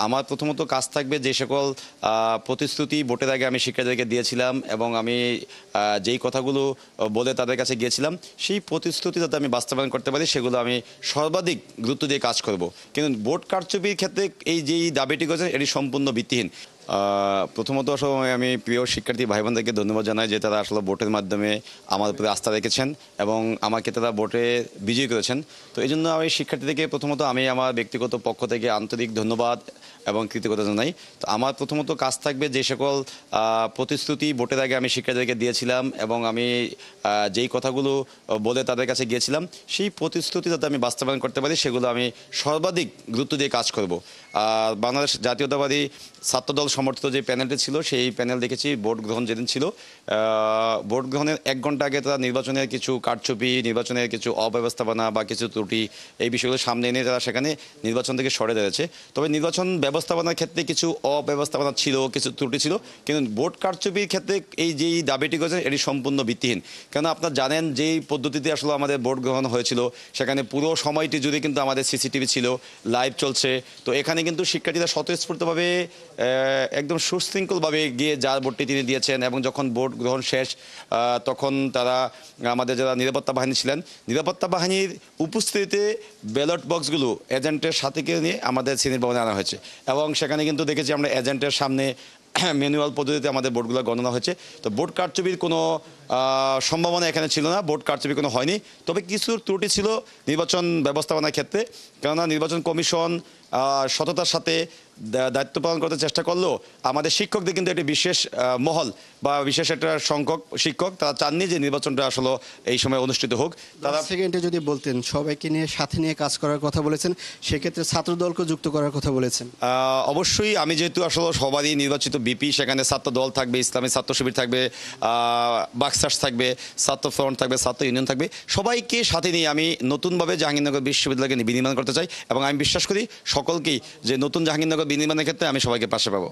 আমার প্রথমত কাজ থাকবে যে সকল প্রতিশ্রুতি ভোটের আগে আমি শিক্ষার্থীদেরকে দিয়েছিলাম এবং আমি যেই কথাগুলো বলে তাদের কাছে গিয়েছিলাম সেই প্রতিশ্রুতি যাতে আমি বাস্তবায়ন করতে পারি সেগুলো আমি সর্বাধিক গুরুত্ব দিয়ে কাজ করব। কিন্তু ভোট কারচুপির ক্ষেত্রে এই যেই দাবিটি করেছেন এটি সম্পূর্ণ ভিত্তিহীন। প্রথমত আসলে আমি প্রিয় শিক্ষার্থী ভাই বোনদেরকে ধন্যবাদ জানাই যে তারা আসলে ভোটের মাধ্যমে আমার উপরে আস্থা রেখেছেন এবং আমাকে তারা ভোটে বিজয়ী করেছেন। তো এই জন্য আমি শিক্ষার্থীদেরকে প্রথমত আমি আমার ব্যক্তিগত পক্ষ থেকে আন্তরিক ধন্যবাদ এবং কৃতজ্ঞতা জানাই। তো আমার প্রথমত কাজ থাকবে যে সকল প্রতিশ্রুতি ভোটের আগে আমি শিক্ষার্থীদেরকে দিয়েছিলাম এবং আমি যেই কথাগুলো বলে তাদের কাছে গিয়েছিলাম সেই প্রতিশ্রুতি যাতে আমি বাস্তবায়ন করতে পারি সেগুলো আমি সর্বাধিক গুরুত্ব দিয়ে কাজ করব। আর বাংলাদেশ জাতীয়তাবাদী ছাত্রদল সমর্থিত যে প্যানেলটি ছিল সেই প্যানেল দেখেছি ভোট গ্রহণ যেদিন ছিল ভোট গ্রহণের 1 ঘন্টা আগে তারা নির্বাচনের কিছু কারচুপি, নির্বাচনের কিছু অব্যবস্থাপনা বা কিছু ত্রুটি এই বিষয়গুলো সামনে এনে তারা সেখানে নির্বাচন থেকে সরে দাঁড়িয়েছে। তবে নির্বাচন ব্যবস্থাপনার ক্ষেত্রে কিছু অব্যবস্থাপনা ছিল, কিছু ত্রুটি ছিল, কিন্তু ভোট কারচুপির ক্ষেত্রে এই যেই দাবিটি করেছেন এটি সম্পূর্ণ ভিত্তিহীন। কেন আপনারা জানেন যেই পদ্ধতিতে আসলে আমাদের ভোট গ্রহণ হয়েছিল সেখানে পুরো সময়টি জুড়ে কিন্তু আমাদের সিসিটিভি ছিল, লাইভ চলছে। তো এখানে কিন্তু শিক্ষার্থীরা স্বতঃস্ফূর্তভাবে একদম সুশৃঙ্খলভাবে গিয়ে যার ভোটটি তিনি দিয়েছেন এবং যখন ভোট গ্রহণ শেষ তখন তারা আমাদের যারা নিরাপত্তা বাহিনী ছিলেন নিরাপত্তা বাহিনীর উপস্থিতিতে ব্যালট বক্সগুলো এজেন্টের সাথে নিয়ে আমাদের শ্রেণীর ভবনে আনা হয়েছে এবং সেখানে কিন্তু দেখেছি আমরা এজেন্টের সামনে ম্যানুয়াল পদ্ধতিতে আমাদের ভোটগুলো গণনা হয়েছে। তো ভোট কারচুপির কোনো সম্ভাবনা এখানে ছিল না, ভোট কারচুপি কোনো হয়নি। তবে কিছু ত্রুটি ছিল নির্বাচন ব্যবস্থাপনার ক্ষেত্রে, কেননা নির্বাচন কমিশন সততার সাথে দায়িত্ব পালন করতে চেষ্টা করলেও আমাদের শিক্ষকদের কিন্তু একটি বিশেষ মহল বা বিশেষ একটা সংখ্যক শিক্ষক তারা চাননি যে নির্বাচনটা আসলে এই সময় অনুষ্ঠিত হোক। তারা সেকেন্ডে যদি বলতেন সবাইকে নিয়ে সাথে নিয়ে কাজ করার কথা বলেছেন, সেক্ষেত্রে ছাত্রদলকে যুক্ত করার কথা বলেছেন। অবশ্যই আমি যেহেতু আসলে সবারই নির্বাচিত বিপি, সেখানে ছাত্র দল থাকবে, ইসলামী ছাত্র শিবির থাকবে, বাক্সাস থাকবে, ছাত্র ফ্রন্ট থাকবে, ছাত্র ইউনিয়ন থাকবে, সবাইকে সাথে নিয়ে আমি নতুনভাবে জাহাঙ্গীরনগর বিশ্ববিদ্যালয়কে বিনির্মাণ করতে চাই এবং আমি বিশ্বাস করি সকলকেই যে নতুন জাহাঙ্গীরনগর বিনির্মাণের ক্ষেত্রে আমি সবাইকে পাশে পাবো।